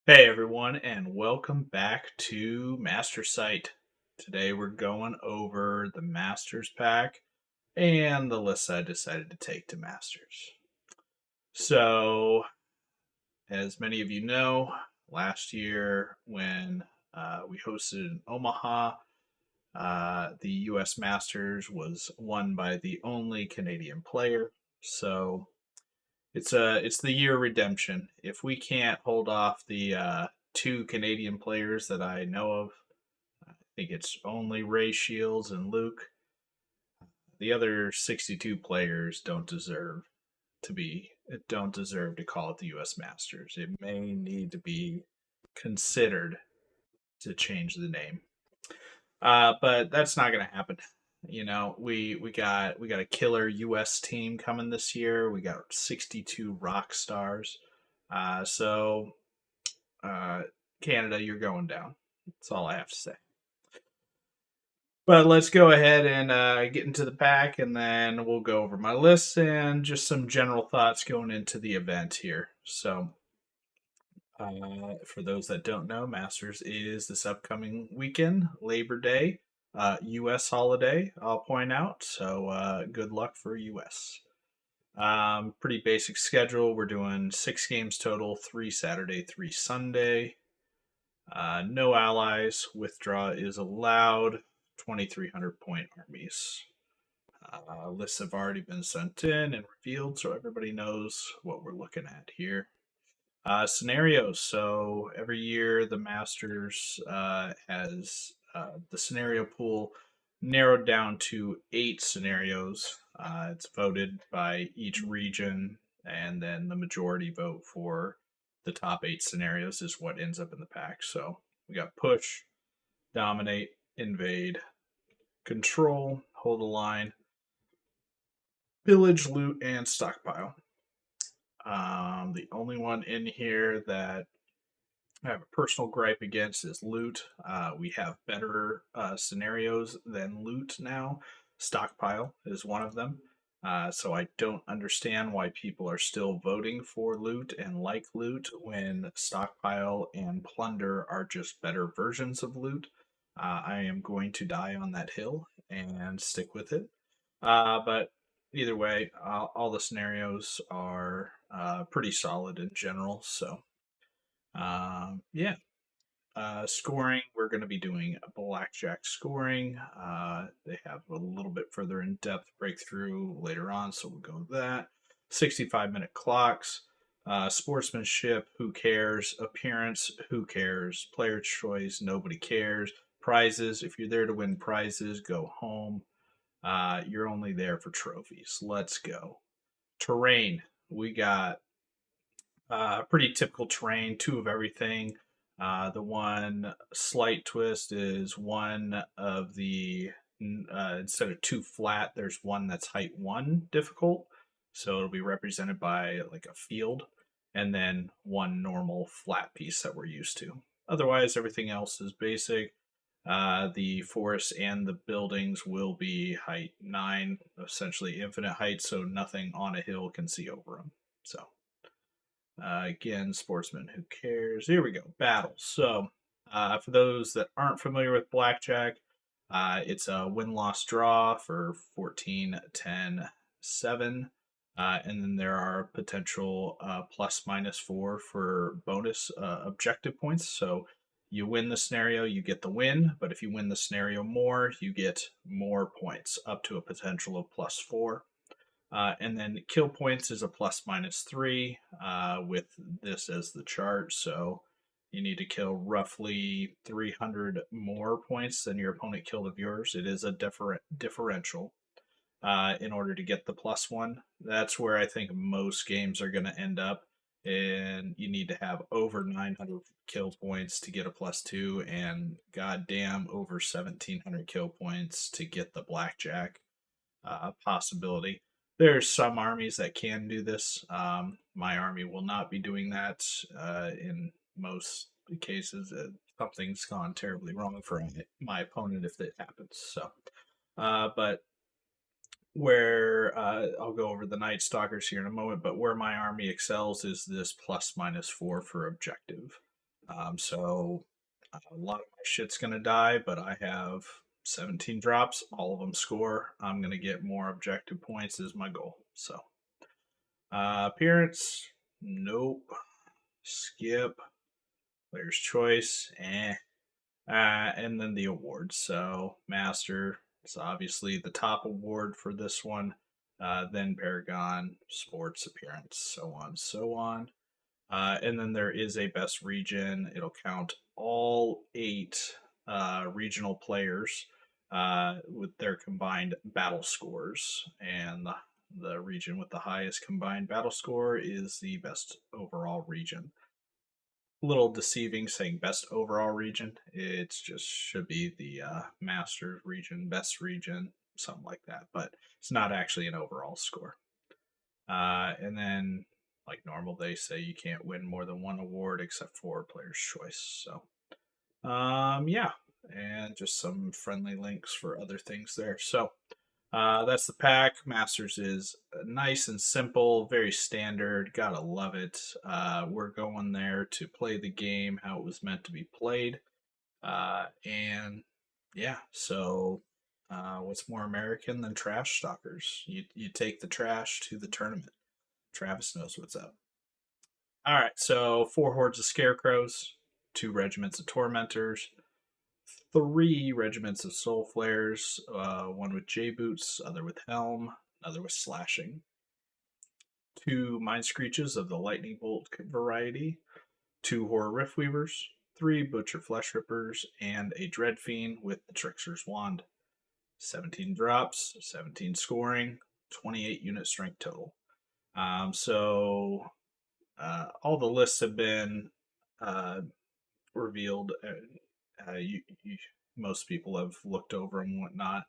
Hey everyone, and welcome back to Master Site. Today we're going over the Masters pack and the lists I decided to take to Masters. So, as many of you know, last year when we hosted in Omaha, the U.S. Masters was won by the only Canadian player. So it's the year redemption. If we can't hold off the two Canadian players that I know of, I think it's only Ray Shields and Luke. The other 62 players don't deserve to call it the U.S. Masters. It may need to be considered to change the name, but that's not going to happen. You know, we got a killer U.S. team coming this year. We got 62 rock stars. So uh, Canada, you're going down. That's all I have to say. But let's go ahead and get into the pack, and then we'll go over my list and just some general thoughts going into the event here. So, for those that don't know, Masters is this upcoming weekend, Labor Day, U.S. holiday, I'll point out. So, good luck for U.S. Pretty basic schedule. We're doing 6 games total, 3 Saturday, 3 Sunday. No allies. Withdraw is allowed. 2,300 point armies. Lists have already been sent in and revealed, so everybody knows what we're looking at here. Scenarios. So every year the Masters has the scenario pool narrowed down to 8 scenarios. It's voted by each region, and then the majority vote for the top 8 scenarios is what ends up in the pack. So we got push, dominate, invade, control, hold the line, pillage, loot, and stockpile. The only one in here that I have a personal gripe against is loot. We have better scenarios than loot now. Stockpile is one of them. So I don't understand why people are still voting for loot and like loot when stockpile and plunder are just better versions of loot. I am going to die on that hill and stick with it. But either way, all the scenarios are pretty solid in general. So yeah, scoring, we're going to be doing blackjack scoring. They have a little bit further in depth breakthrough later on, so we'll go with that. 65-minute clocks. Sportsmanship, who cares? Appearance, who cares? Player choice, nobody cares. Prizes, if you're there to win prizes, go home. You're only there for trophies. Let's go. Terrain, we got pretty typical terrain, two of everything. The one slight twist is one of the instead of two flat, there's one that's height 1 difficult, so it'll be represented by like a field, and then one normal flat piece that we're used to. Otherwise, everything else is basic. The forests and the buildings will be height 9, essentially infinite height, so nothing on a hill can see over them. So again, sportsman, who cares? Here we go. Battles. So, for those that aren't familiar with blackjack, it's a win loss draw for 14, 10, 7. And then there are potential +/-4 for bonus objective points. So you win the scenario, you get the win. But if you win the scenario more, you get more points, up to a potential of +4. And then kill points is a +/-3 with this as the chart. So you need to kill roughly 300 more points than your opponent killed of yours. It is a differential in order to get the +1. That's where I think most games are going to end up. And you need to have over 900 kill points to get a +2, and goddamn over 1,700 kill points to get the blackjack possibility. There's some armies that can do this. My army will not be doing that in most cases. Something's gone terribly wrong for my opponent if that happens. So, but where I'll go over the Nightstalkers here in a moment, but where my army excels is this +/-4 for objective. So a lot of my shit's gonna die, but I have 17 drops. All of them score. I'm gonna get more objective points is my goal. So appearance, nope. Skip. Player's choice, and then the awards. So Master is obviously the top award for this one. Then Paragon, Sports Appearance, so on, so on. And then there is a best region. It'll count all 8 regional players with their combined battle scores. And the region with the highest combined battle score is the best overall region. A little deceiving saying best overall region. It's just should be the Masters region, best region, something like that. But it's not actually an overall score. And then, like normal, they say you can't win more than one award except for Player's Choice. So, yeah, and just some friendly links for other things there. So, that's the pack. Masters is nice and simple, very standard. Gotta love it. We're going there to play the game how it was meant to be played. And yeah, so what's more American than trash stalkers? You take the trash to the tournament. Travis knows what's up. All right, so 4 hordes of scarecrows, 2 regiments of tormentors, 3 regiments of soul flares, one with J boots, other with helm, another with slashing. 2 mind screeches of the lightning bolt variety, 2 horror rift weavers, 3 butcher flesh rippers, and a dread fiend with the trickster's wand. 17 drops, 17 scoring, 28 unit strength total. So all the lists have been uh, revealed. Most people have looked over and whatnot.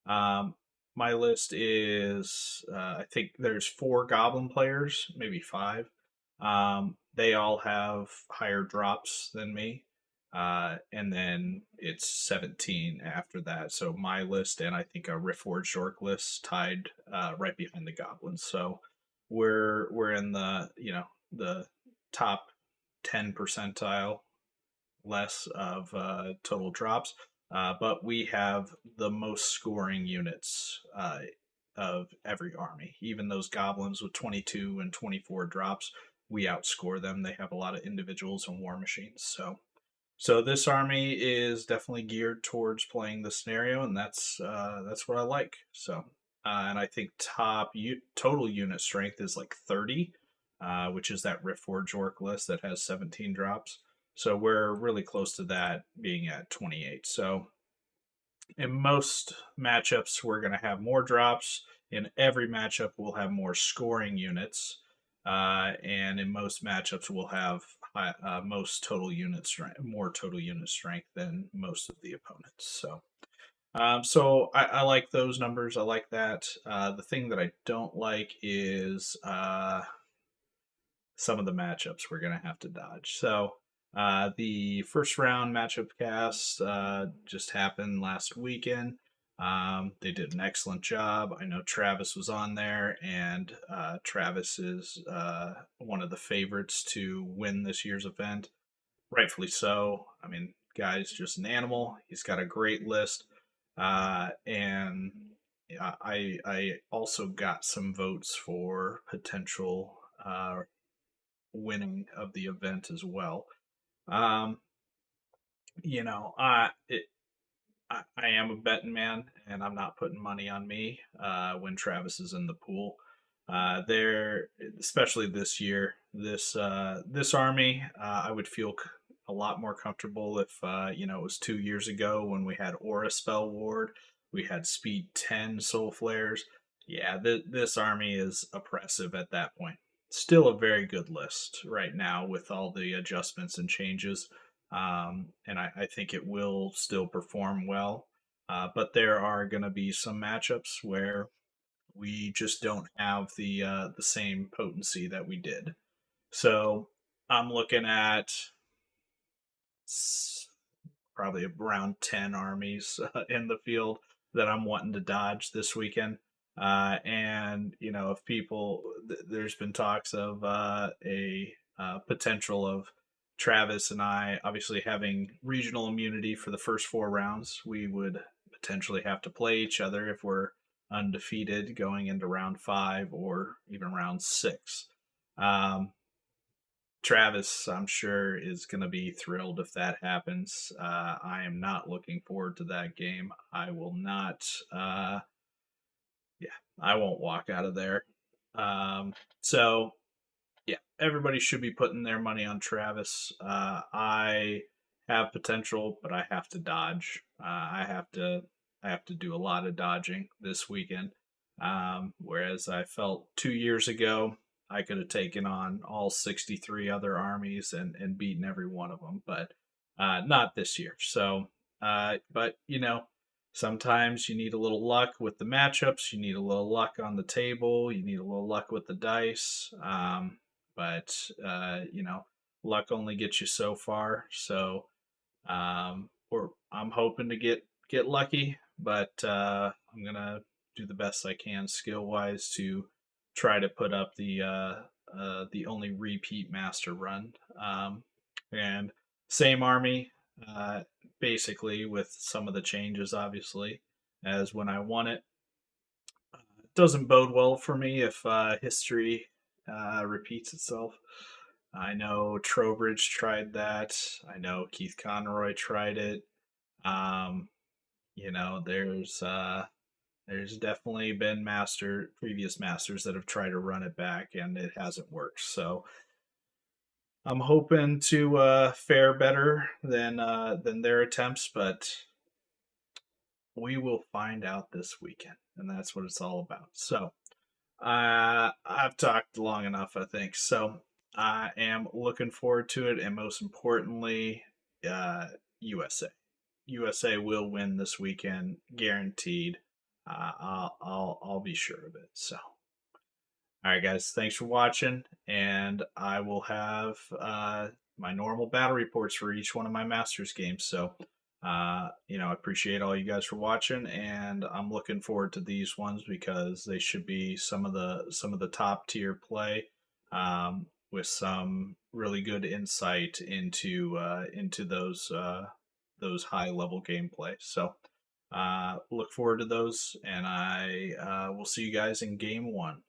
Um, my list is, I think there's 4 goblin players, maybe 5. They all have higher drops than me. And then it's 17 after that. So my list and I think a Riftforged Orc list tied right behind the goblins. So we're in the top 10 percentile less of total drops, but we have the most scoring units of every army. Even those goblins with 22 and 24 drops, we outscore them. They have a lot of individuals and war machines. So this army is definitely geared towards playing the scenario, and that's what I like. So, and I think total unit strength is like 30, which is that Riftforged Orc list that has 17 drops. So we're really close to that being at 28. So in most matchups, we're going to have more drops. In every matchup, we'll have more scoring units. And in most matchups, we'll have most total unit strength, more total unit strength than most of the opponents. So I like those numbers. I like that. The thing that I don't like is some of the matchups we're going to have to dodge. So the first round matchup cast just happened last weekend. They did an excellent job. I know Travis was on there, and Travis is one of the favorites to win this year's event. Rightfully so. I mean, guy's just an animal. He's got a great list, and I also got some votes for potential winning of the event as well. Um, you know, I am a betting man, and I'm not putting money on me when Travis is in the pool. There, especially this year, this army, I would feel a lot more comfortable if it was 2 years ago when we had Aura Spell Ward, we had Speed 10 Soul Flares. Yeah, this army is oppressive at that point. Still a very good list right now with all the adjustments and changes, and I think it will still perform well. But there are going to be some matchups where we just don't have the same potency that we did. So I'm looking at probably around 10 armies in the field that I'm wanting to dodge this weekend. And if people, there's been talks of a potential of Travis and I, obviously having regional immunity for the first 4 rounds, we would potentially have to play each other if we're undefeated going into round 5 or even round 6. Um, Travis, I'm sure, is going to be thrilled if that happens. I am not looking forward to that game. I will not. Yeah, I won't walk out of there. So yeah, everybody should be putting their money on Travis. I have potential, but I have to dodge. I have to do a lot of dodging this weekend. Whereas I felt 2 years ago I could have taken on all 63 other armies and beaten every one of them, but not this year. So, but sometimes you need a little luck with the matchups. You need a little luck on the table. You need a little luck with the dice. But luck only gets you so far. So, or I'm hoping to get lucky, but I'm gonna do the best I can skill wise to try to put up the only repeat master run. And same army, uh, basically with some of the changes, obviously, as when I won it. It doesn't bode well for me if history repeats itself. I know Trowbridge tried that. I know Keith Conroy tried it. Um, you know, there's definitely been previous masters that have tried to run it back and it hasn't worked. So I'm hoping to fare better than their attempts, but we will find out this weekend, and that's what it's all about. So I've talked long enough, I think. So I am looking forward to it, and most importantly, uh, USA. USA will win this weekend, guaranteed. I'll be sure of it. So, all right, guys, thanks for watching, and I will have my normal battle reports for each one of my Masters games. So, I appreciate all you guys for watching, and I'm looking forward to these ones because they should be some of the top tier play, with some really good insight into those high level gameplay. So, look forward to those, and I will see you guys in game 1.